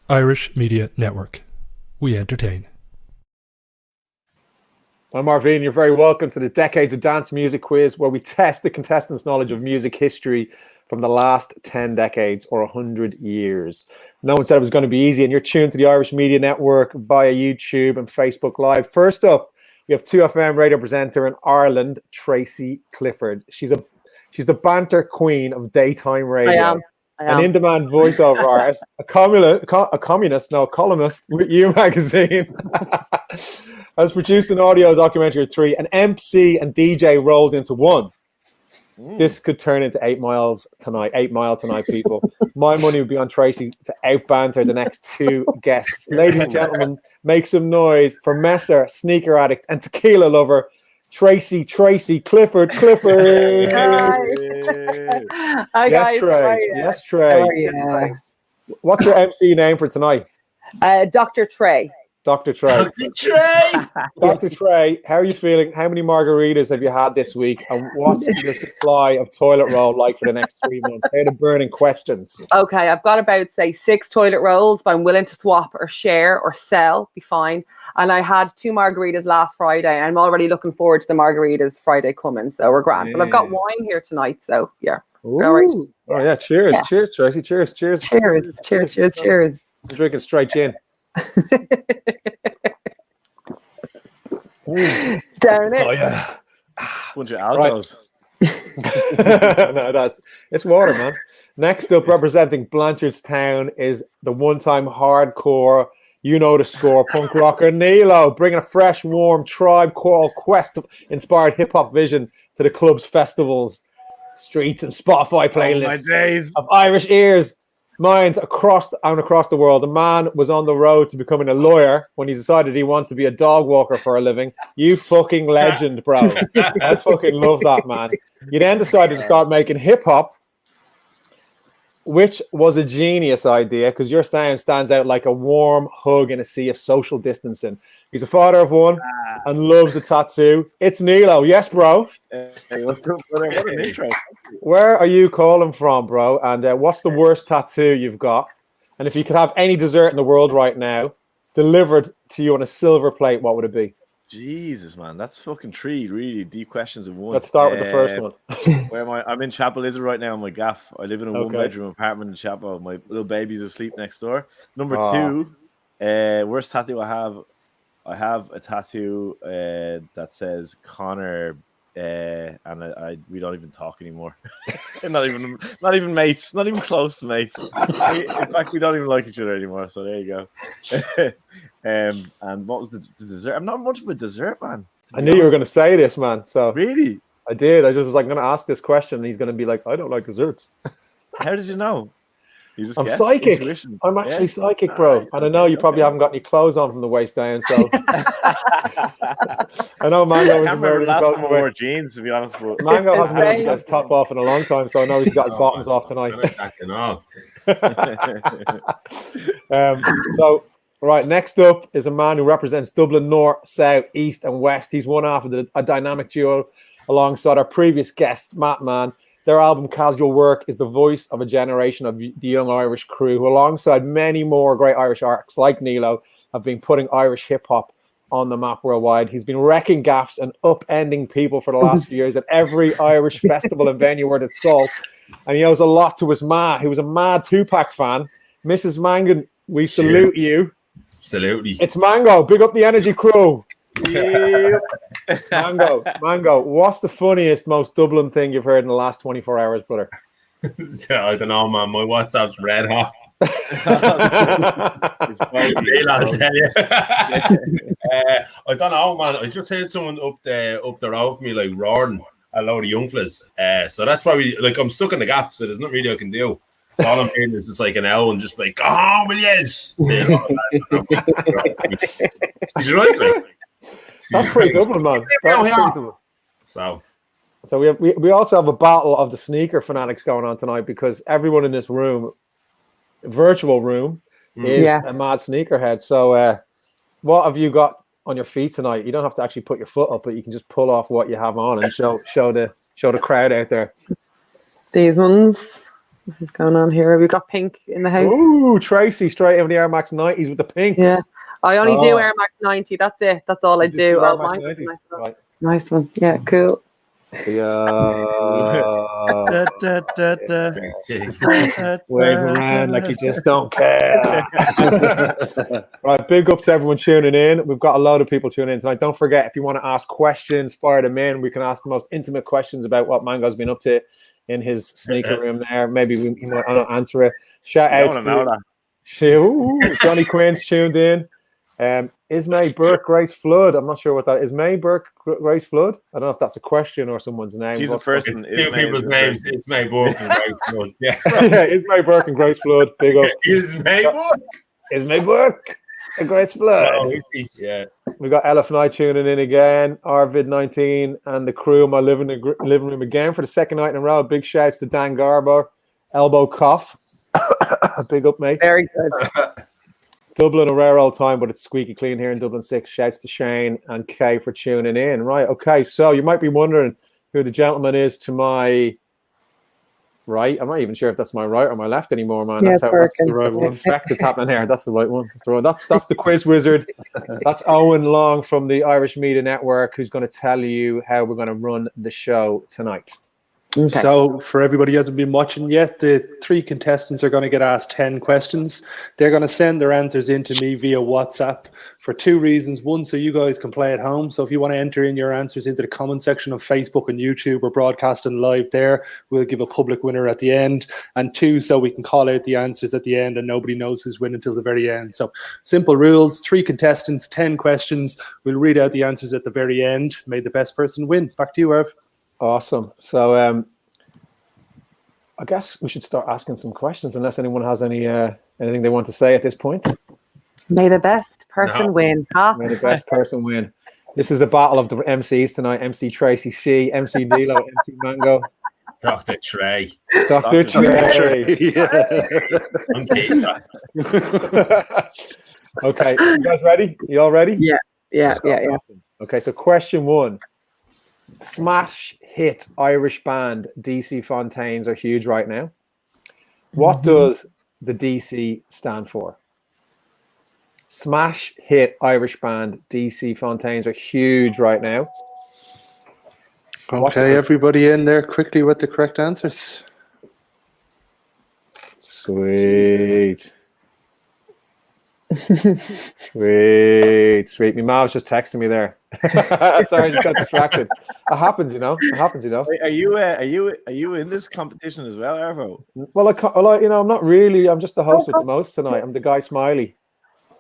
Irish Media Network. We entertain. I'm Arvenee. You're very welcome to the Decades of Dance Music Quiz, where we test the contestants' knowledge of music history from the last 10 decades or 100 years. No one said it was going to be easy, and you're tuned to the Irish Media Network via YouTube and Facebook Live. First up, we have 2FM radio presenter in Ireland, Tracey Clifford. She's the banter queen of daytime radio. I am. An in-demand voiceover artist, a columnist with You Magazine. Has produced an audio documentary or 3, an MC and DJ rolled into one. This could turn into 8 Mile tonight, people. My money would be on Tracy to out-banter the next 2 guests. Ladies and gentlemen, make some noise for Messer, sneaker addict, and tequila lover, Tracey Clifford. Hi. Hi, Yes, guys. Trey. Yes, Trey. What's your MC name for tonight? Dr. Trey. Dr. Trey. Dr. Trey, how are you feeling? How many margaritas have you had this week? And what's your supply of toilet roll like for the next 3 months? They're the burning questions. Okay, I've got about, say, 6 toilet rolls, but I'm willing to swap or share or sell. Be fine. And I had 2 margaritas last Friday. I'm already looking forward to the margaritas Friday coming, so we're grand. But I've got wine here tonight, so yeah. Ooh. All right. Oh, yeah. Cheers. Yeah. Cheers, Tracy. Cheers. Cheers. I'm drinking straight gin. Down it. Oh, yeah. Bunch of algos. No, it's water, man. Next up, representing Blanchardstown, is the one-time hardcore, you know the score, punk rocker Nealo, bringing a fresh, warm Tribe Called Quest-inspired hip-hop vision to the club's festivals, streets, and Spotify playlists of Irish ears, minds across the world. The man was on the road to becoming a lawyer when he decided he wants to be a dog walker for a living. You fucking legend, bro. I fucking love that, man. You then decided to start making hip-hop, which was a genius idea because your sound stands out like a warm hug in a sea of social distancing. He's a father of 1 and loves a tattoo. It's Nealo. Yes, bro. Hey, what's up, brother? What an intro. Where are you calling from, bro? And what's the worst tattoo you've got? And if you could have any dessert in the world right now delivered to you on a silver plate, what would it be? Jesus, man. That's fucking 3 really deep questions in one. Let's start with the first one. Where am I? I'm in Chapel Lizard right now in my gaff. I live in a one-bedroom apartment in Chapel. My little baby's asleep next door. Number 2, worst tattoo I have. I have a tattoo that says Connor, and we don't even talk anymore. not even mates, not even close to mates. In fact, we don't even like each other anymore. So there you go. And what was the dessert? I'm not much of a dessert man. I knew you were going to say this, man. So really, I did. I just was like, I'm going to ask this question, and he's going to be like, I don't like desserts. How did you know? I'm psychic. Intuition. I'm actually psychic, bro. And I know you probably haven't got any clothes on from the waist down, so I know Mango is wearing more jeans, to be honest. But Mango hasn't been able to get his top off in a long time, so I know he's got his bottoms off tonight. So, right, next up is a man who represents Dublin North, South, East, and West. He's one half of a dynamic duo alongside our previous guest, Mathman. Their album Casual Work is the voice of a generation of the young Irish crew who, alongside many more great Irish artists like Nealo, have been putting Irish hip-hop on the map worldwide. He's been wrecking gaffs and upending people for the last few years at every Irish festival and venue worth its salt. And he owes a lot to his ma, who was a mad Tupac fan. Mrs. Mangan, we salute you. Absolutely. It's Mango. Big up the energy crew. Yeah. Mango, what's the funniest, most Dublin thing you've heard in the last 24 hours, brother? I don't know, man. My WhatsApp's red hot. I'll tell you. I don't know, man. I just heard someone up the road from me like roaring a load of young fellas. So that's why I'm stuck in the gaff, so there's nothing really I can do. So all I'm hearing is just like an owl and just like, go home, will yes. He's right, like. That's pretty Dublin, man. So we also have a battle of the sneaker fanatics going on tonight because everyone in this room, virtual room, is a mad sneakerhead. So what have you got on your feet tonight? You don't have to actually put your foot up, but you can just pull off what you have on and show the crowd out there. These ones. This is going on here. We've got pink in the house. Ooh, Tracy straight over the Air Max 90s with the pinks. Yeah. I only do Oh. Air Max 90. That's it. That's all I You just do. Air Oh, Max mine. 90s. Nice one. Right. Nice one. Yeah, cool. Yeah. Da, da, da, da. Wave around like you just don't care. Right, big up to everyone tuning in. We've got a load of people tuning in tonight. Don't forget, if you want to ask questions, fire them in. We can ask the most intimate questions about what Mango's been up to in his sneaker room there. Maybe he might not answer it. Shout I out want to know that. to Johnny Quinn's tuned in. Is May Burke Grace Flood? I'm not sure what that is. May Burke Grace Flood? I don't know if that's a question or someone's name. She's a person. It's two people's names. It's May Burke and Grace Flood. Yeah. Yeah, is May Burke and Grace Flood. Big up. Is May Burke? Is May Burke and Grace Flood? Oh, is he? Yeah. We got Elif Knight tuning in again. Arvid19 and the crew in my living room again for the second night in a row. Big shouts to Dan Garber, Elbow Cough. Big up, mate. Very good. Dublin, a rare old time, but it's squeaky clean here in Dublin 6. Shouts to Shane and Kay for tuning in. Right, okay, so you might be wondering who the gentleman is to my right. I'm not even sure if that's my right or my left anymore, man. Yeah, That's the working. right one. Effect that's happening here. That's the right one. That's the right. That's the quiz wizard. That's Owen Long from the Irish Media Network, who's going to tell you how we're going to run the show tonight. Okay. So, for everybody who hasn't been watching yet, the 3 contestants are going to get asked 10 questions. They're going to send their answers in to me via WhatsApp for 2 reasons. One, so you guys can play at home. So if you want to enter in your answers into the comment section of Facebook and YouTube, or broadcasting live there, we'll give a public winner at the end. And 2, so we can call out the answers at the end and nobody knows who's winning until the very end. So simple rules, 3 contestants, 10 questions. We'll read out the answers at the very end. May the best person win. Back to you, Irv. Awesome. So I guess we should start asking some questions, unless anyone has anything they want to say at this point. May the best person win, huh? May the best person win. This is a battle of the MCs tonight. MC Tracy C, MC Nealo, MC Mango. Dr. Trey. Dr. Trey. Yeah. I'm kidding. Okay, you guys ready? You all ready? Yeah. Awesome. Okay, so question 1. Smash hit Irish band DC Fontaines are huge right now. What does the DC stand for? Smash hit Irish band DC Fontaines are huge right now. Okay, everybody in there quickly with the correct answers. Sweet. Sweet. My mom was just texting me there. Sorry, I just got distracted. It happens, you know. Are you in this competition as well, Arvo? Well, I'm not really. I'm just the host with the most tonight. I'm the guy Smiley.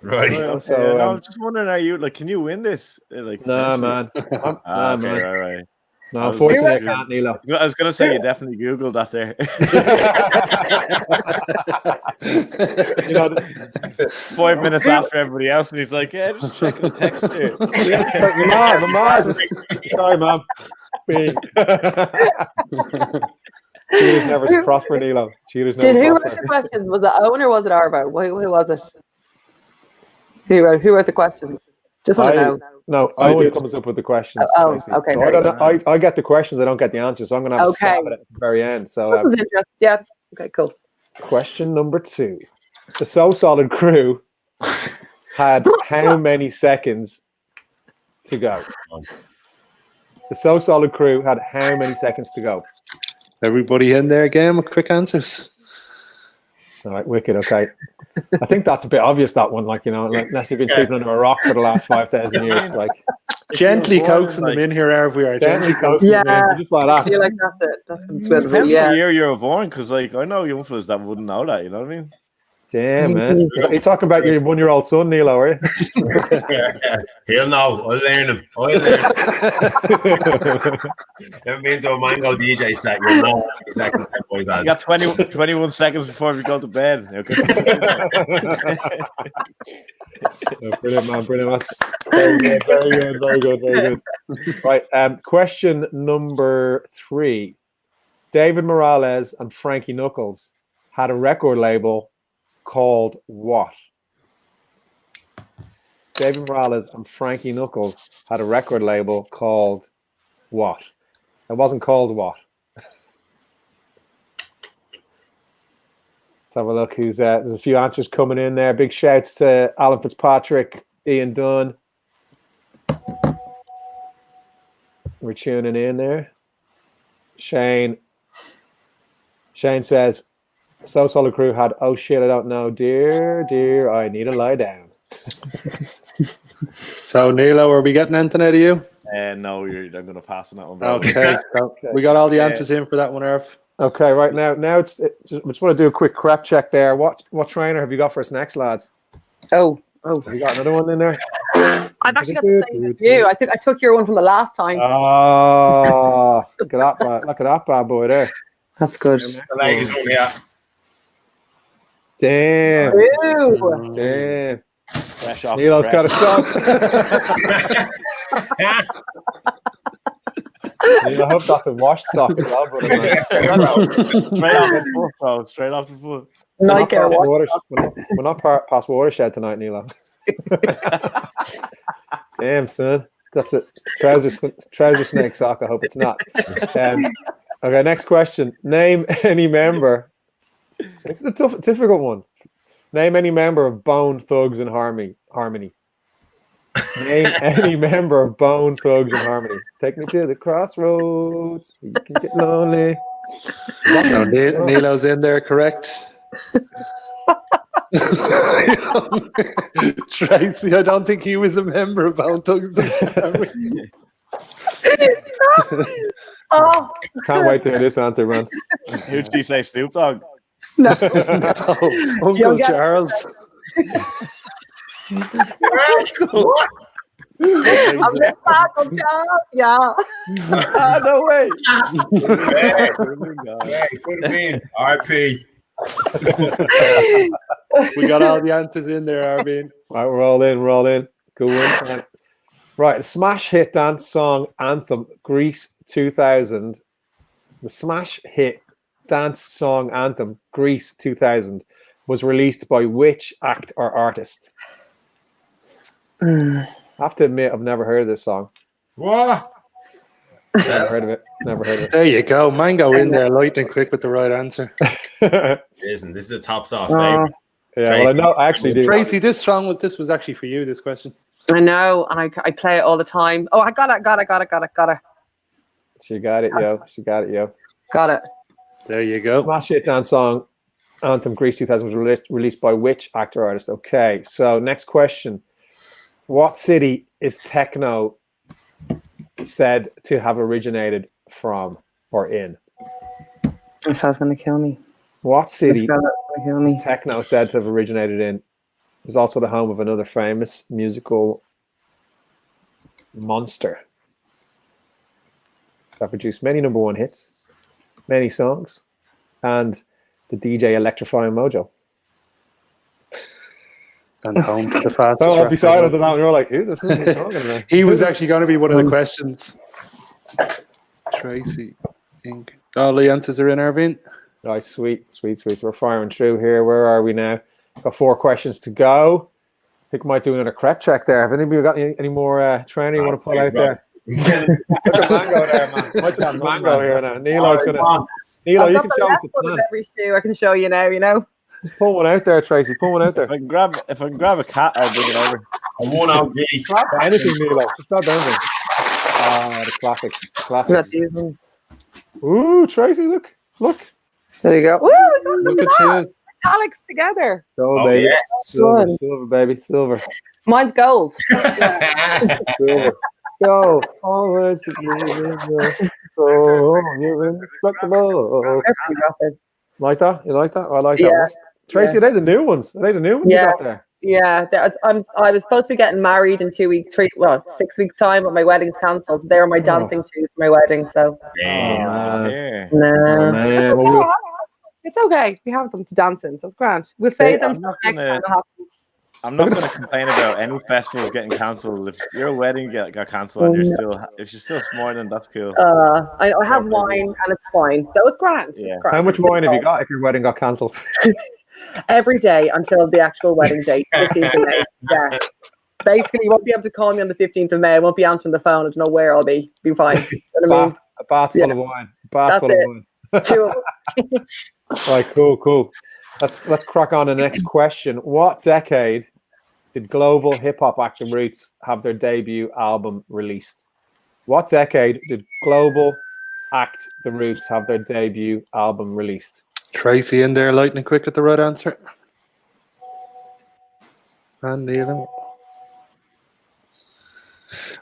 Right. So I'm just wondering, are you can you win this? Nah, man. Nah, okay, man. all right. No, unfortunately, I can't, Nealo. I was gonna say you definitely Googled that there. 5 minutes after everybody else, and he's like, "Yeah, just checking the text here." My mom. Sorry, Mom. Cheaters never prosper, Nealo. Cheaters never Who prosper. wrote the questions? Was it Owen or was it Arvo? Who was it? Who wrote the questions? Just want to know. No, Owen comes up with the questions. Oh, Tracy. okay. So I don't know. I get the questions. I don't get the answers. So I'm going to have a stab at it at the very end. So That was interesting. Yeah. Okay, cool. question number 2. The So Solid crew had how many seconds to go? The So Solid crew had how many seconds to go? Everybody in there again with quick answers. All right, wicked. Okay. I think that's a bit obvious, that one. Unless you've been sleeping under a rock for the last 5,000 years. Gently coaxing them in here, Irv. We are gently coaxing them in. Just like I that. feel like that's it. That's what's with Depends it. what Yeah. year you were born, because I know young fellas that wouldn't know that. You know what I mean? Damn, man. Are you talking about your 1-year-old son, Nealo, are you? He'll know. I'll learn him. Never been to a Mango DJ set. You'll know exactly what boys are. You got 21 seconds before we go to bed. Okay. Brilliant, man. Brilliant. Very good. Right. Question number 3. David Morales and Frankie Knuckles had a record label called what? David Morales and Frankie Knuckles had a record label called what? It wasn't called what? Let's have a look who's there's a few answers coming in there. Big shouts to Alan Fitzpatrick, Ian Dunn. We're tuning in there. Shane says, So Solid Crew had, oh shit, I don't know. Dear, I need to lie down. So, Nealo, are we getting anything out of you? No, I'm going to pass on that one. Bro. Okay. So we got all the answers in for that one, Irv. Okay, right now I just want to do a quick crap check there. What trainer have you got for us next, lads? Oh. Have you got another one in there? I've actually got the same as you. I think I took your one from the last time. Oh, look at that bad boy there. That's good. The ladies one, yeah. Damn. Ew. Damn. Fresh off Nealo's the got a press. sock. I hope that's a washed sock as well, brother. Straight off the foot, bro. Straight off the foot. Nike We're not past watershed tonight, Nealo. Damn, son. That's a trouser snake sock. I hope it's not. Okay, next question. Name any member. This is a difficult one. Name any member of Bone Thugs and Harmony. Name any member of Bone Thugs and Harmony. Take me to the crossroads. You can get lonely. So Nealo's in there, correct? Tracy, I don't think he was a member of Bone Thugs and Harmony. Oh. Can't wait to hear this answer, man. Who'd she say, Snoop Dogg? No. Uncle Charles. I'm just back on job. Yeah. No way. Yeah, could have been. RP. We got all the answers in there, Arvenee. Right, we're all in. Good one. Right, the smash hit dance song anthem, Grease 2000. The smash hit dance song anthem, Grease 2000, was released by which act or artist? I have to admit, I've never heard of this song. What? Never heard of it. There you go. Mango in there, lightning quick with the right answer. Listen, this is a top soft favorite. Yeah, well, I know. I actually do. Tracy, this was actually for you, this question. I know, and I play it all the time. Oh, I got it. She got it, yo. Got it. There you go. Smash hit dance song anthem, Grease 2000 was released by which actor artist? Okay, so next question. What city is techno said to have originated from or in? If I was going to kill me. What city is is techno said to have originated in? It was also the home of another famous musical monster that produced many number one hits, many songs, and the DJ electrifying mojo. And home to the fastest. I'll be silent on that. You're like, who the fuck are you talking about? He was actually going to be one of the questions. Tracy, Inc. All the answers are in, Arvenee. Nice, sweet. So we're firing through here. Where are we now? Got 4 questions to go. I think we might do another crep check there. Have anybody got any more training you want to pull out there? Look at Mango there, man. Might have Mango here now. Nealo's going to... Nealo, you can show us a plan. Every shoe I can show you now, you know. Just pull one out there, Tracy. Pull one out there. If I can grab a cat, I'll bring it over. I won out the Grab anything, Nealo. Just grab anything. Ah, the classics. Not using. Ooh, Tracy, look. There you go. Ooh, Look at you. Alex together. Go, baby. yes. Silver, baby. Silver. Mine's gold. Silver. Go. Always together. So you're indestructible. Like that? You like that? I like that. Tracy, are they the new ones? Are they the new ones you got there? Yeah, I was supposed to be getting married in 6 weeks time, but my wedding's cancelled. They were my dancing shoes for my wedding, so. No. It's okay. We have them to dance in, so it's grand. We'll save them for next time it happens. I'm not going to complain about any festivals getting cancelled. If your wedding got cancelled and if you're still smiling, that's cool. I have wine and it's fine, so it's grand. Yeah. It's grand. How much wine have you got if your wedding got cancelled? Every day until the actual wedding date, 15th of May. Yeah. Basically, you won't be able to call me on the 15th of May. I won't be answering the phone. I don't know where I'll be. Be fine. You know what I mean? A bath full of wine. A bath full of wine. 2 of them. Right, cool. Let's crack on the next question. What decade did global hip hop act The Roots have their debut album released? What decade did global act The Roots have their debut album released? Tracy in there, lightning quick with the right answer. And Nealo.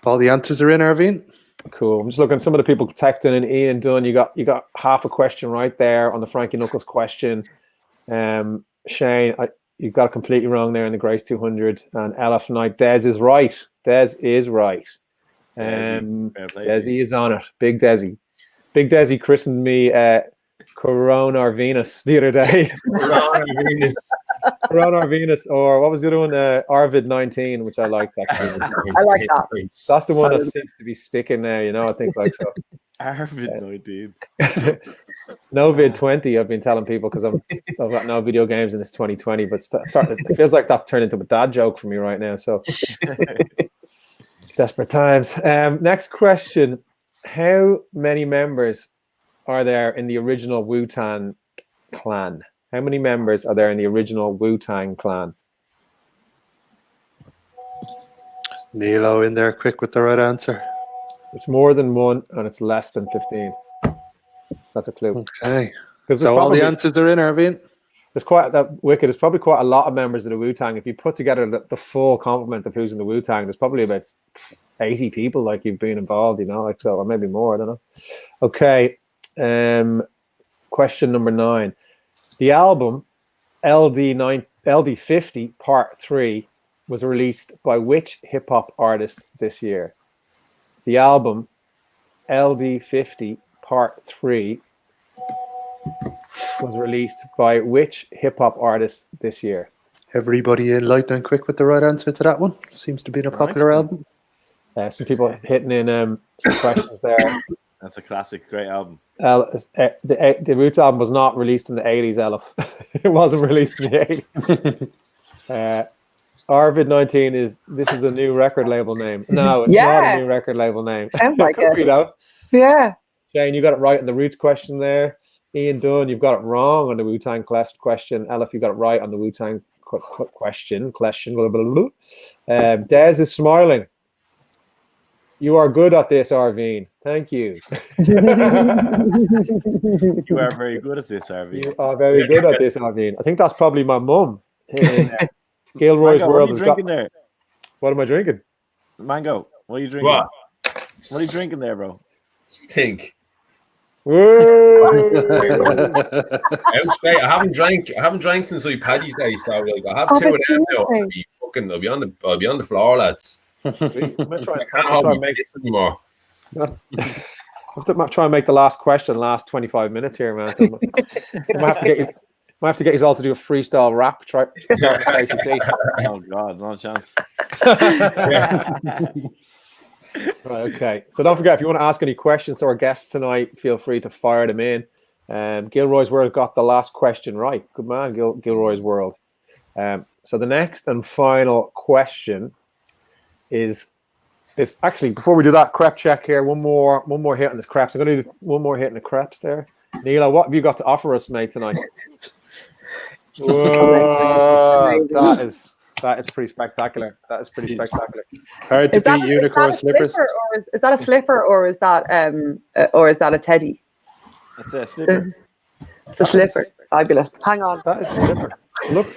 All the answers are in, Arvenee. Cool. I'm just looking at some of the people texting in. Ian Dunn, you got half a question right there on the Frankie Knuckles question. Shane, you got it completely wrong there in the Grace 200. And Elif Knight, Des is right. Des is right. Desi is on it. Big Desi. Big Desi christened me Corona Venus the other day. Corona Venus, or what was the other one? Arvid 19, which I liked actually. I like that. That's the one that seems to be sticking now, you know, I think like so. Arvid 19. No vid 20, I've been telling people because I've got no video games in this 2020, but it feels like that's turned into a dad joke for me right now. So desperate times. Next question. How many members are there in the original Wu-Tang clan? How many members are there in the original Wu-Tang clan? Nealo in there, quick with the right answer. It's more than one, and it's less than 15. That's a clue. Okay. Because So all the answers are in, Arvenee. there's quite that wicked. There's probably quite a lot of members of the Wu-Tang. If you put together the full complement of who's in the Wu-Tang, there's probably about 80 people like you've been involved, you know, like so, or maybe more. I don't know. Okay. Question number 9. The album LD50 Part 3 was released by which hip hop artist this year? The album LD50 Part 3 was released by which hip hop artist this year? Everybody in lightning quick with the right answer to that one. Seems to be a popular album. Some people hitting in some questions there. That's a classic, great album. The Roots album was not released in the 80s, Elif. It wasn't released in the 80s. Arvid 19 is a new record label name. No, it's not a new record label name. Sounds like it. You know? Yeah. Shane, you got it right on the Roots question there. Ian Dunn, you've got it wrong on the Wu-Tang question. Elif, you got it right on the Wu-Tang question. Blah, blah, blah. Des is smiling. You are good at this, Arvenee. Thank you. You are very good at this, Arvenee. You are very good at this, Arvenee. I think that's probably my mum. Gilroy's Mango, World what are you has drinking got. there? What am I drinking? Mango, what are you drinking? What? What are you drinking there, bro? Think. Woo! I haven't drank since like Paddy's Day, so like I have 2 of them now. I'll be on the floor, lads. Sweet. I'm gonna I can't make this anymore. I'm trying to make the last question last 25 minutes here, man. So I might have to get you all to do a freestyle rap. Start with Tracy C. Oh God, no chance. Right, okay. So don't forget, if you want to ask any questions to our guests tonight, feel free to fire them in. Gilroy's World got the last question right. Good man, Gilroy's World. So the next and final question is actually, before we do that, crep check here. One more hit on the creps. I'm going to do one more hit on the creps there. Nealo, what have you got to offer us, mate, tonight? Whoa, that is pretty spectacular. That is pretty spectacular. Hard to beat unicorn slippers. Is that a slipper or is that a teddy? That's a slipper. It's a slipper. Fabulous. Hang on. That is a slipper. Look,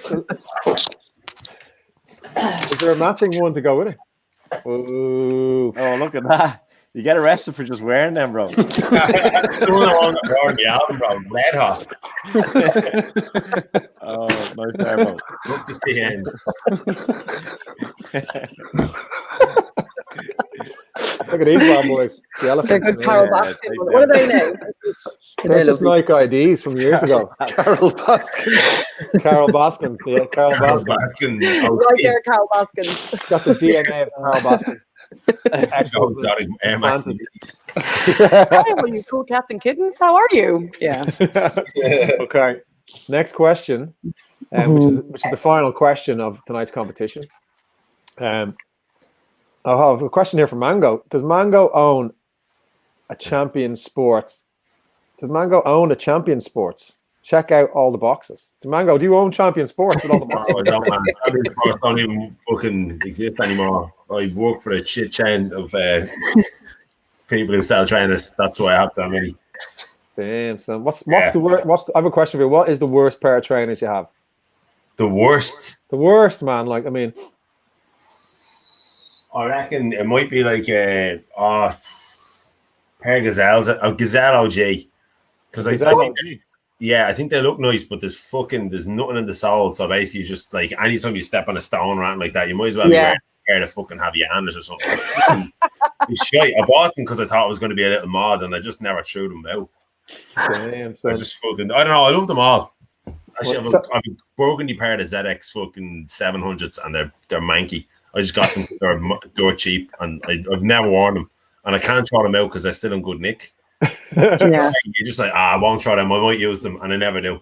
is there a matching one to go with it? Ooh. Oh, look at that. You get arrested for just wearing them, bro. The album, bro. Red hot. Oh, nice there, bro. Look at the end. Look at these bad boys. The They're elephants. good Carol Baskin. What are they now? They're just like IDs from years ago. Carol Baskin. Carol Baskins. Yeah, Carol Baskins. Baskin. Right there, Carol Baskins. Got the DNA of Carol Baskins. Hi, well, you cool cats and kittens. How are you? Yeah. Okay. Next question, which is the final question of tonight's competition. I have a question here for Mango. Does Mango own a champion sports? Does Mango own a champion sports? check out all the boxes. Mango, do you own Champion Sports with all the boxes? No, I don't, man. Champion Sports don't even fucking exist anymore. I work for a shit chain of people who sell trainers. That's why I have so many. Damn, son. What's the worst? I have a question for you. What is the worst pair of trainers you have? The worst? The worst, man. Like, I mean, I reckon it might be like a pair of Gazelles, a Gazelle OG. Because I think they look nice, but there's nothing in the sole. So basically, just like anytime you step on a stone or anything like that, you might as well be wearing a pair to fucking have your hand or something. It's shite. I bought them because I thought it was going to be a little mod, and I just never threw them out. Damn, son. I don't know. I love them all. Actually, I have a burgundy pair of ZX fucking 700s, and they're manky. I just got them. They're cheap, and I've never worn them, and I can't throw them out because they're still in good nick. Yeah, You're just like, I won't try them. I might use them, and I never do.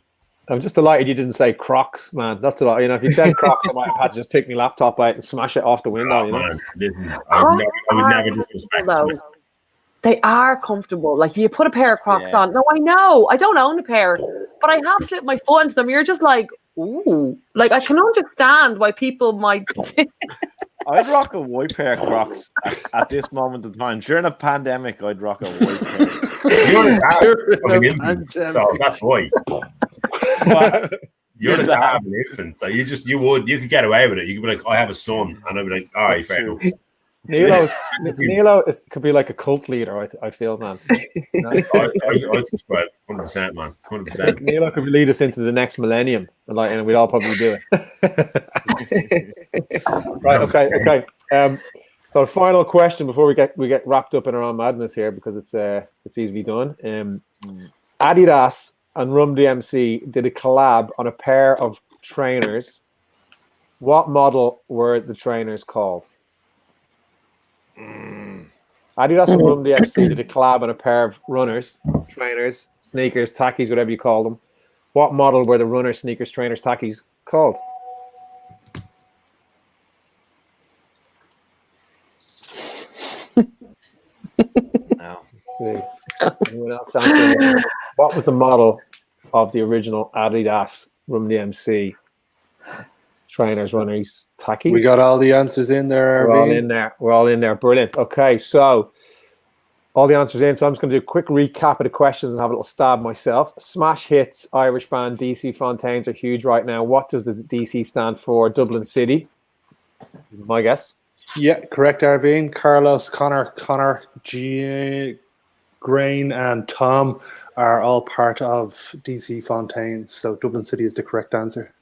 I'm just delighted you didn't say Crocs, man. That's a lot. You know, if you said Crocs, I might have had to just pick my laptop out and smash it off the window. You know, man, listen, I would never disrespect them. they are comfortable. Like you put a pair of Crocs on. No, I know. I don't own a pair, but I have slipped my foot into them. You're just like, ooh. Like I can understand why people might. I'd rock a white pair of Crocs at this moment in time. During a pandemic, I'd rock a white pair. You're an so that's why. But you're the dad of an infant, so you could get away with it. You could be like, I have a son, and I'd be like, all right, fair enough. Nealo could be like a cult leader. I feel, man. I subscribe 100%, man. 100%. Nealo could lead us into the next millennium, and we'd all probably do it. Right. Okay. So, final question before we get wrapped up in our own madness here, because it's easily done. Adidas and Rum DMC did a collab on a pair of trainers. What model were the trainers called? Adidas and Rum DMC did a collab on a pair of runners, trainers, sneakers, tackies, whatever you call them. What model were the runners, sneakers, trainers, tackies called? No. Anyone else answer? What was the model of the original Adidas Rum DMC trainers, runners, tackies? We got all the answers in there. We're all in there. Brilliant. Okay, so all the answers in. So I'm just going to do a quick recap of the questions and have a little stab myself. Smash hits, Irish band DC Fontaines are huge right now. What does the DC stand for? Dublin City. My guess. Yeah, correct, Arvenee. Carlos, Connor, Grain, and Tom are all part of DC Fontaines. So Dublin City is the correct answer.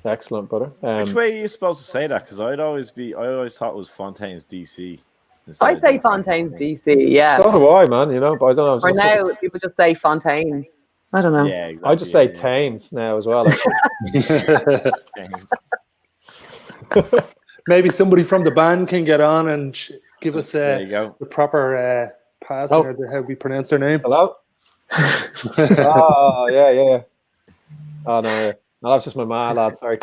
Excellent, brother. Which way are you supposed to say that? Because I always thought it was Fontaines DC. I say Fontaines DC, yeah. So do I, man. You know, but I don't know. For now, people just say Fontaines. I don't know. Yeah, exactly, I just say Taines now as well. Maybe somebody from the band can get on and give us the proper pass or how we pronounce their name. Hello? Oh, yeah. Oh, no, yeah. No, that's just my man, lad. Sorry.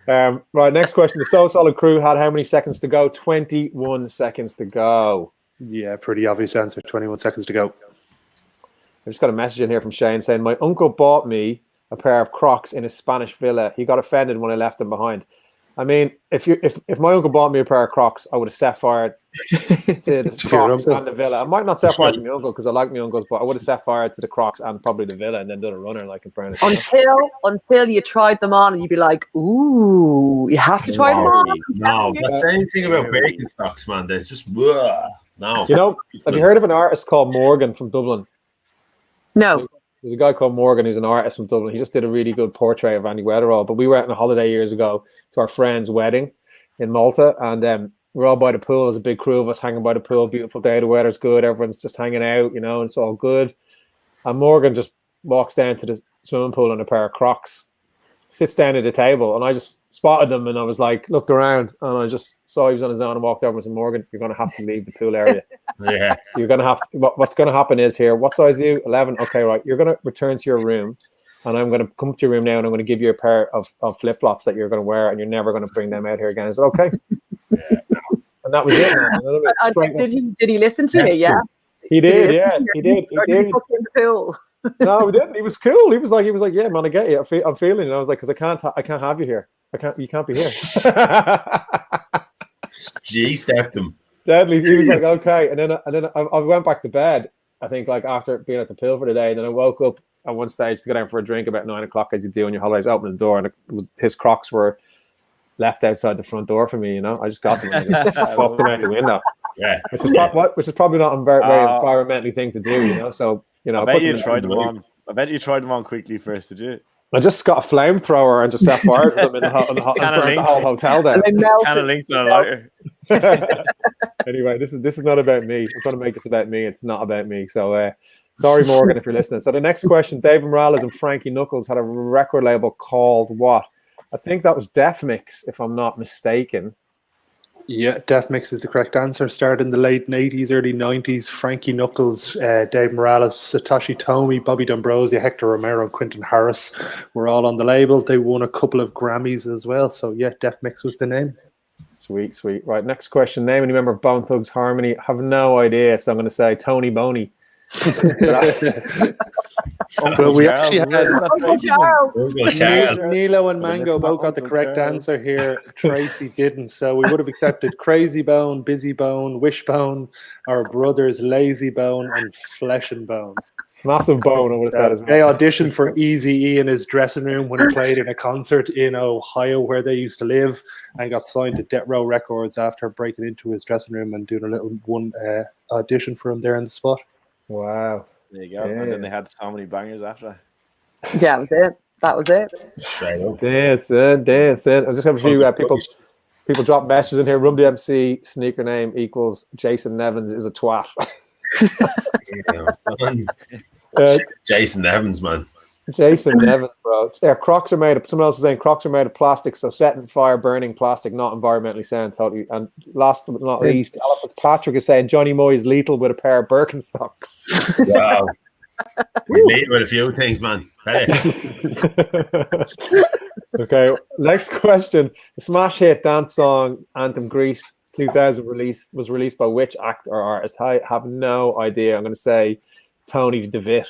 Right, next question. The So Solid crew had how many seconds to go? 21 seconds to go. Yeah, pretty obvious answer. 21 seconds to go. I just got a message in here from Shane saying, my uncle bought me a pair of Crocs in a Spanish villa. He got offended when I left them behind. I mean, if my uncle bought me a pair of Crocs, I would have set fire to the Crocs and the villa. I might not set fire to my uncle because I like my uncles, but I would have set fire to the Crocs and probably the villa and then done a runner like in front of until you tried them on and you'd be like, ooh, you have to try them on. No, the same thing about Birkenstocks, man. They're just no. You know, have you heard of an artist called Morgan from Dublin? No. There's a guy called Morgan who's an artist from Dublin. He just did a really good portrait of Andy Weatherall. But we were out on a holiday years ago to our friend's wedding in Malta, and we're all by the pool. There's a big crew of us hanging by the pool. Beautiful day. The weather's good. Everyone's just hanging out, you know, and it's all good. And Morgan just walks down to the swimming pool in a pair of Crocs, sits down at the table, and I just spotted them, and I was like, looked around, and I just saw he was on his own and walked over and said, Morgan, you're going to have to leave the pool area. Yeah. You're going to have to, what's going to happen is here, what size are you? 11? Okay, right. You're going to return to your room, and I'm going to come to your room now, and I'm going to give you a pair of flip-flops that you're going to wear, and you're never going to bring them out here again. Is it okay? Yeah. And that was it. Did he listen to you? Yeah. He did, yeah. He did. He did. In the pool. No, we didn't. He was cool. He was like, yeah, man, I get you. I'm feeling it. I was like, because I can't have you here. You can't be here. G-stepped him. Deadly. He was like, okay. And then I went back to bed, I think, like after being at the pill for the day. And then I woke up at one stage to go down for a drink about 9 o'clock, as you do on your holidays, open the door, and his Crocs were left outside the front door for me, I just got them and just fucked them out the window. Yeah. Which is probably not a very environmentally thing to do, So, I bet you tried them on. I bet you tried them on quickly first, did you? I just got a flamethrower and just set fire to them in the whole hotel down. Kind of linked on a lighter. Anyway, this is not about me. I'm trying to make this about me. It's not about me. So sorry, Morgan, if you're listening. So the next question, David Morales and Frankie Knuckles had a record label called what? I think that was Def Mix, if I'm not mistaken. Yeah, Def Mix is the correct answer. Started in the late 80s, early 90s. Frankie Knuckles, Dave Morales, Satoshi Tomi, Bobby D'Ambrosio, Hector Romero, Quentin Harris were all on the label. They won a couple of Grammys as well. So yeah, Def Mix was the name. Sweet. Right, next question. Name any member of Bone Thugs Harmony. Have no idea, so I'm going to say Tony Boney. Well, we actually had Nealo. Nealo and Mango both got the correct answer here. Tracy didn't, so we would have accepted Crazy Bone, Busy Bone, Wishbone, our brothers Lazy Bone, and Flesh and Bone. Massive bone, I would have said as well. They auditioned for Eazy-E in his dressing room when he played in a concert in Ohio where they used to live, and got signed to Death Row Records after breaking into his dressing room and doing a little audition for him there on the spot. Wow. There you go. Yeah. And then they had so many bangers after that. Yeah, that was it. Straight up. That's it. I just have a few people drop messages in here. Rum DMC sneaker name equals Jason Nevins is a twat. Jason Evans, man. Jason Nevins, bro. Yeah, Crocs are made of. Someone else is saying Crocs are made of plastic, so setting fire, burning plastic, not environmentally sound. Totally. And last but not least, Patrick is saying Johnny Moy is lethal with a pair of Birkenstocks. Wow. He's lethal with a few things, man. Okay, next question. The smash hit dance song Anthem Grease 2000 was released by which actor or artist? I have no idea. I'm going to say Tony DeVitt.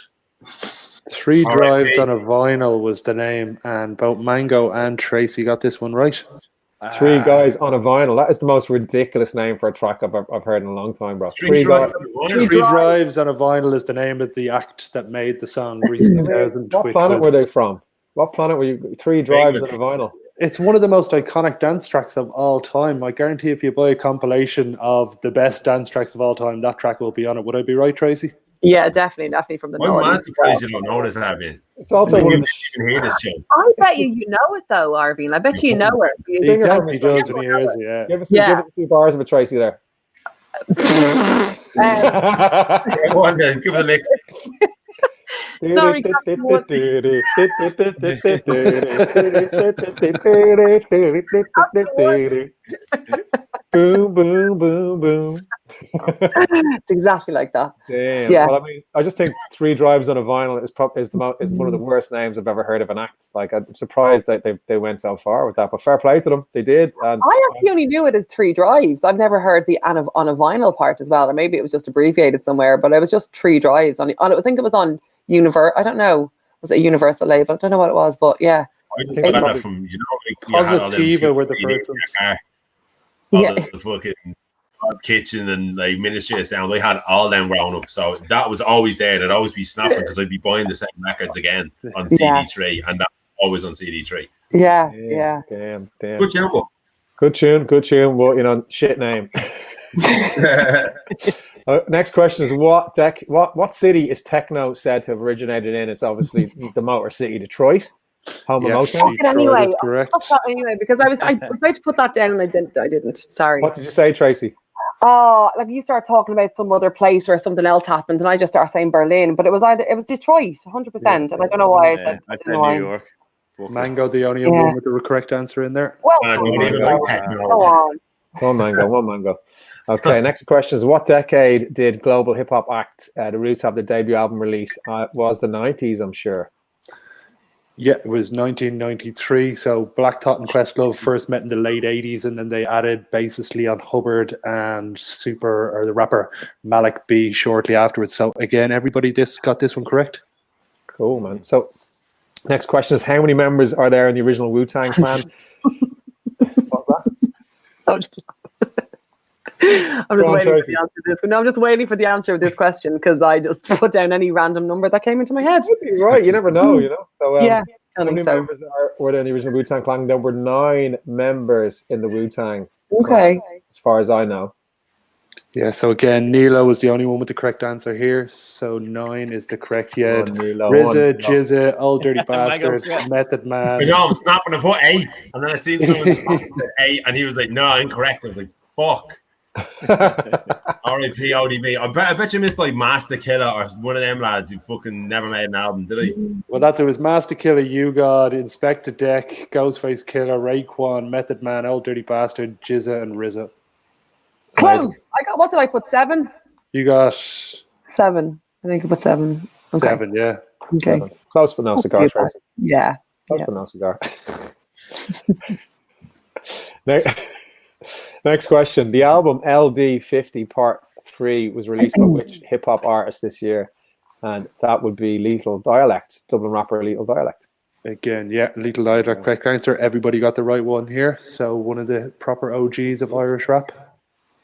Three Drives on a Vinyl was the name, and both Mango and Tracy got this one right. Three Guys on a Vinyl. That is the most ridiculous name for a track I've heard in a long time, bro. Three Drives on a Vinyl is the name of the act that made the song Grease 2000. What planet were they from? What planet were you? Three Drives on a Vinyl. It's one of the most iconic dance tracks of all time. I guarantee if you buy a compilation of the best dance tracks of all time, that track will be on it. Would I be right, Tracy? Yeah, definitely from the north. I'm surprised you don't know this, Abby. It's also one of the even hear this show. I bet you know it though, Arvine. I bet you know it. He definitely does when he hears it. Yeah. Give us a few bars of a Tracy there. Go on then, give it a lick. Sorry, boom, boom, boom, boom. It's exactly like that. Damn. Yeah. Well, I mean, I just think Three Drives on a Vinyl is one of the worst names I've ever heard of an act. Like, I'm surprised that they went so far with that, but fair play to them. They did. And I actually only knew it as Three Drives. I've never heard the on a vinyl part as well, or maybe it was just abbreviated somewhere. But it was just Three Drives on. I think it was on I don't know. Was it a Universal label? I don't know what it was, but yeah. I think that from Positiva were the first ones. The fucking Kitchen and like Ministry of Sound. I had all them growing up, so that was always there. It'd always be snapping because I'd be buying the same records again on CD3, and that was always on CD3. Yeah. Damn. Good tune. Good tune. Well, shit name. Next question is what city is techno said to have originated in? It's obviously the Motor City, Detroit. Home of Motown. Anyway, correct. Because I was about to put that down and I didn't. Sorry. What did you say, Tracy? Oh, like you start talking about some other place where something else happened, and I just start saying Berlin, but it was Detroit, 100%, and I don't know why. I said New York. Mango, the only one with the correct answer in there. Well, go on. One mango. Okay, next question is what decade did global hip hop act The Roots have their debut album released? It was the 90s, I'm sure. Yeah, it was 1993. So Black Thought and Questlove first met in the late 80s, and then they added bassist Leon Hubbard and the rapper Malik B shortly afterwards. So again, everybody got this one correct. Cool, man. So, next question is: how many members are there in the original Wu-Tang Clan? What's that? I'm just waiting for the answer to this. No, I'm just waiting for the answer of this question because I just put down any random number that came into my head. You're right. You never know, you know. So, Yeah, I how think many so. members were there in the original Wu-Tang Clan? There were 9 members in the Wu-Tang Okay. Clan, as far as I know. Yeah, so again, Nealo was the only one with the correct answer here. So 9 is the correct. Yeah, Come on, Nealo, RZA, on. Jizza, Old Dirty Bastard, Mango. Method Man. I know, I'm snapping to put 8. And then I seen someone say 8, and he was like, no, incorrect. I was like, fuck. R.I.P. ODB. I bet you missed like Master Killer or one of them lads who fucking never made an album, did he? Well, that's it. Was Master Killer, U.God, Inspector Deck, Ghostface Killer, Raekwon, Method Man, Old Dirty Bastard, Jizza, and RZA. Close. I got. What did I put? 7. You got 7. I think I put 7. Okay. 7, yeah. Okay. 7. Close but no cigar, Tracy. Yeah. Close but no cigar. Next question. The album LD50 Part 3 was released by which hip-hop artist this year? And that would be Lethal Dialect, Dublin rapper Lethal Dialect. Again, yeah, Little Dialect, correct answer. Everybody got the right one here. So one of the proper OGs of Irish rap.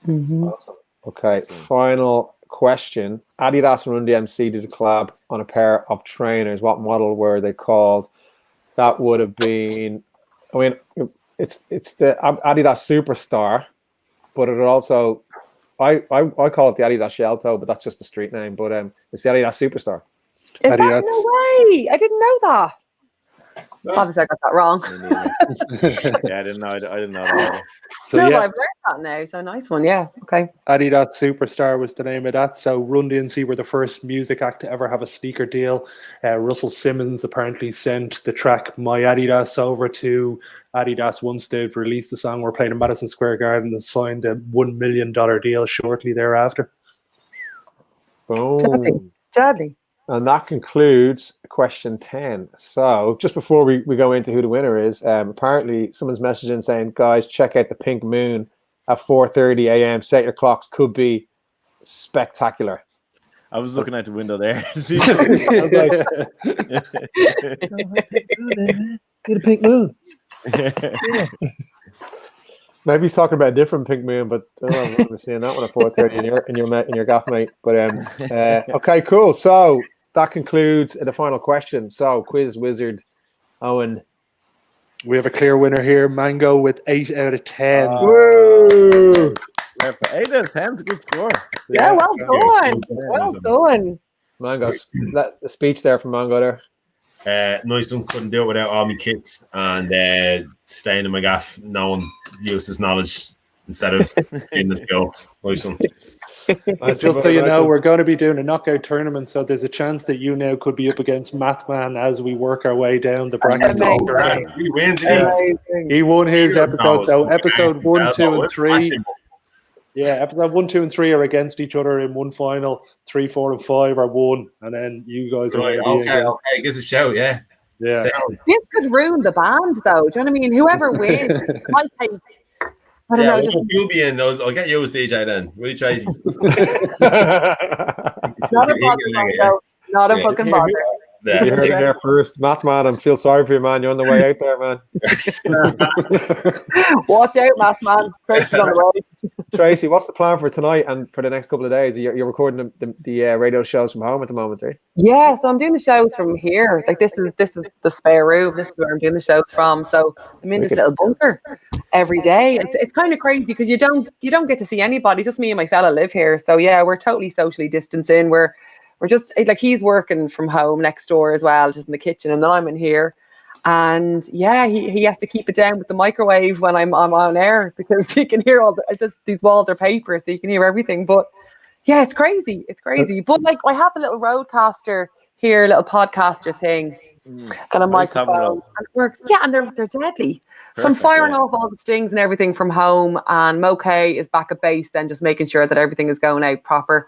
Mm-hmm. Awesome. Okay, final question. Adidas and Run DMC did a collab on a pair of trainers. What model were they called? That would have been, I mean, it's the Adidas Superstar, but it also, I call it the Adidas Shell Toe, but that's just a street name. But it's the Adidas Superstar. Is Adidas. that no way? I didn't know that. Obviously, I got that wrong. Yeah, I didn't know that. So no, yeah, but I've learned that now. So nice one. Yeah. Okay. Adidas Superstar was the name of that. So Run DMC were the first music act to ever have a sneaker deal. Russell Simmons apparently sent the track My Adidas over to Adidas once they'd released the song. We're playing in Madison Square Garden and signed a $1 million deal shortly thereafter. Boom. Deadly. And that concludes question 10. So just before we go into who the winner is, apparently someone's messaging saying, guys, check out the Pink Moon at 4:30 a.m. Set your clocks. Could be spectacular. I was looking out the window there. I was like, get a pink moon. Yeah. Maybe he's talking about a different Pink Moon, but I'm not seeing that one at 4:30 in your gaff, mate. But okay, cool. So that concludes the final question. So quiz wizard Owen, We have a clear winner here. Mango with 8 out of 10. woo! 8 out of 10 is a good score. Yeah. Well done. Well done. Mango, the speech there from Mango there. Nice one. Couldn't do it without all my kicks and staying in my gaff, knowing useless knowledge instead of in the go. Nice one. Just so you know, we're going to be doing a knockout tournament, so there's a chance that you now could be up against Mathman as we work our way down the bracket. He wins, didn't he? He won his episode, so No, episode 1, 2, and 3. Actually, Yeah, episode 1, 2, and 3 are against each other in one final. 3, 4, and 5 are one, and then you guys are right, ready again. okay, give us a shout, yeah. Yeah. Sound. This could ruin the band, though. Do you know what I mean? Whoever wins, might take. I don't know. Just, You'll be in. I'll get you as DJ then. Really, Tracy. not a bother, Mango. Not a fucking bother. Yeah. You heard it there first. Mathman, I feel sorry for you, man. You're on the way out there, man. Watch out, Mathman. Tracy's on the way. Tracy, what's the plan for tonight and for the next couple of days? You're recording the radio shows from home at the moment, eh? Yeah, so I'm doing the shows from here. Like this is the spare room. This is where I'm doing the shows from. So I'm in this little bunker every day. It's kind of crazy because you don't get to see anybody. Just me and my fella live here. So yeah, we're totally socially distancing. We're just like he's working from home next door as well, just in the kitchen, and then I'm in here. And yeah, he has to keep it down with the microwave when I'm on air because you can hear these walls are paper, so you can hear everything. But yeah, it's crazy. But like I have a little roadcaster here, a little podcaster thing, got a microphone, and it works. Yeah, and they're deadly. So I'm firing off all the stings and everything from home, and Moke is back at base, then just making sure that everything is going out proper.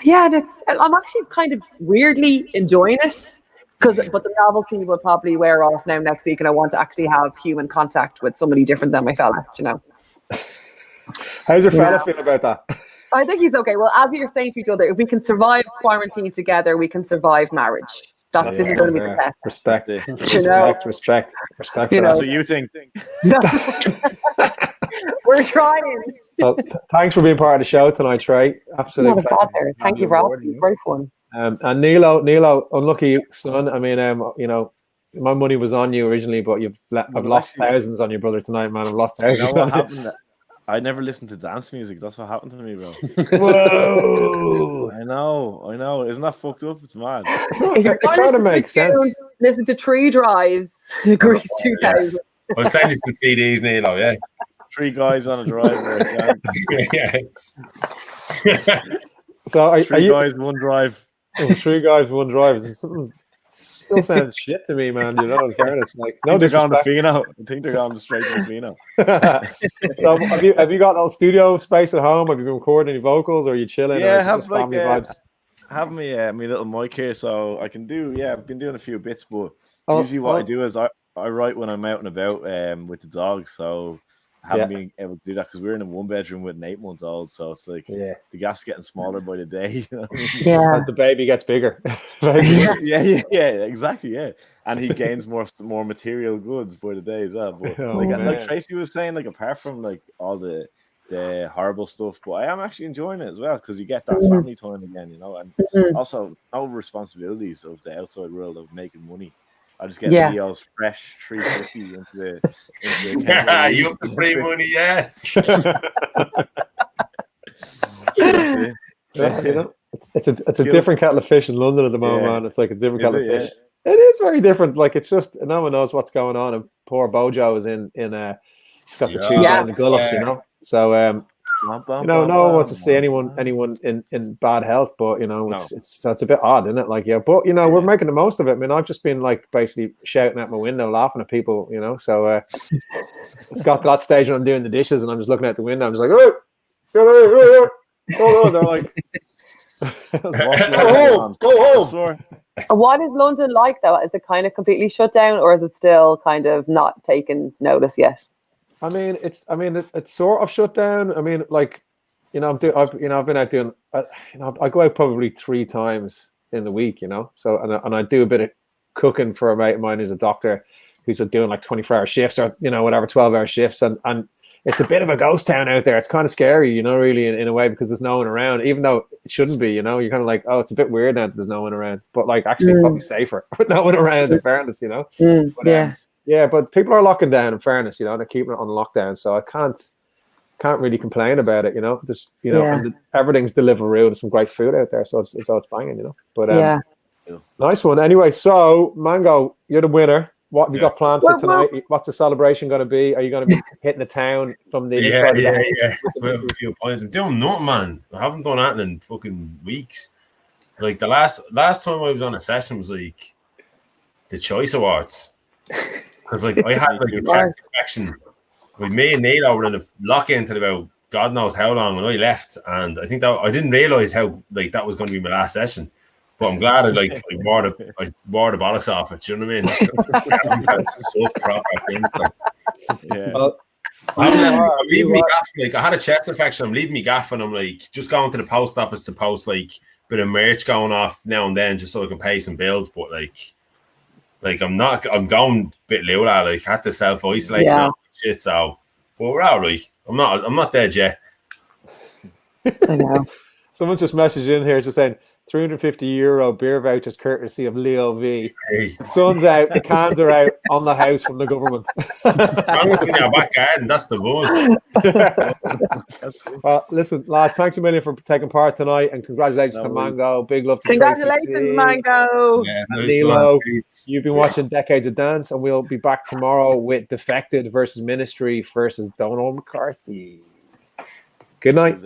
Yeah, I'm actually kind of weirdly enjoying it. But the novelty will probably wear off now next week, and I want to actually have human contact with somebody different than my fella, you know. How's your fella feel about that? I think he's okay. Well, as we were saying to each other, if we can survive quarantine together, we can survive marriage. This is going to be the test. Respect. You know? Respect. You know. That's what you think. We're trying. Well, thanks for being part of the show tonight, Trey. Absolutely. Not a bother. Thank you for asking. It's very fun. And Nealo, unlucky son. I mean, you know, my money was on you originally, but I've lost thousands on your brother tonight, man. I've lost thousands. You know what happened? I never listened to dance music. That's what happened to me, bro. Whoa! I know. Isn't that fucked up? It's mad. It kind of makes sense. Listen to Tree Drives, Grease 2000. I'll send you some CDs, Nealo, yeah. 3 guys on a drive. So 3 guys, 1 drive. 3 guys, 1 drive. Still sounds shit to me, man. You know, in fairness, like no disrespect. I think they're going straight to the Fino. So have you got a little studio space at home? Have you been recording any vocals, or are you chilling? Yeah, or have family vibes. Have my little mic here, so I can do. Yeah, I've been doing a few bits, but usually what I do is I write when I'm out and about with the dog. So I haven't been able to do that because we're in a 1-bedroom with an 8-month-old, so it's like the gap's getting smaller by the day. You know? Yeah, the baby gets bigger. yeah, exactly. Yeah, and he gains more material goods by the day as well. But like Tracy was saying, like apart from like all the horrible stuff, but I am actually enjoying it as well because you get that family time again, you know, and also no responsibilities of the outside world of making money. I just get Leo's fresh 350 into the you have to free money, yes. You know, it's a different kettle of fish in London at the moment, man. It's like a different kettle of fish. It is very different. Like it's just no one knows what's going on, and poor Bojo is in he's got the tube down the gullet, you know. So you know, no one wants to see anyone in bad health, but you know, it's a bit odd, isn't it? Like, but you know, we're making the most of it. I mean, I've just been like basically shouting out my window, laughing at people, you know. So it's got to that stage when I'm doing the dishes and I'm just looking out the window. I'm just like, oh, they're like, go home. What is London like though? Is it kind of completely shut down, or is it still kind of not taking notice yet? I mean, it's sort of shut down. I mean, like, you know, I've been out doing, you know, I go out probably 3 times in the week, you know. So and I do a bit of cooking for a mate of mine who's a doctor, who's doing like 24-hour shifts or you know whatever 12-hour shifts, and it's a bit of a ghost town out there. It's kind of scary, you know, really in a way because there's no one around, even though it shouldn't be. You know, you're kind of like, oh, it's a bit weird now that there's no one around, but like actually it's probably safer with no one around. In fairness, you know. But, yeah, but people are locking down. In fairness, you know, they're keeping it on lockdown, so I can't really complain about it. You know, just you know, and everything's Deliveroo. There's some great food out there, so it's banging. You know, but nice one. Anyway, so Mango, you're the winner. What have you got planned for tonight? What's the celebration going to be? Are you going to be hitting the town from the inside? A few points. I'm doing nothing, man. I haven't done that in fucking weeks. Like the last time I was on a session was like the Choice Awards. Because like I had like a chest infection. With me and Nealo were in a lock-in until about God knows how long when I left, and I think that I didn't realize how like that was going to be my last session. But I'm glad I wore the bollocks off it. Do you know what I mean? So proper things. I'm leaving me gaff. Like I had a chest infection. I'm leaving me gaff, and I'm like just going to the post office to post like a bit of merch going off now and then, just so I can pay some bills. But like I'm going a bit lula. Like I have to self isolate and shit. So, but we're all right. I'm not dead yet. I know. Someone just messaged in here just saying €350 beer vouchers courtesy of Leo V. Hey. The sun's out, the cans are out on the house from the government. I'm in your back garden. That's the buzz. Well, listen, lads, thanks a million for taking part tonight, and congratulations to Mango. Big love to congratulations, Tracy. Mango. Yeah, Nealo, you've been watching Decades of Dance, and we'll be back tomorrow with Defected versus Ministry versus Donald McCarthy. Good night.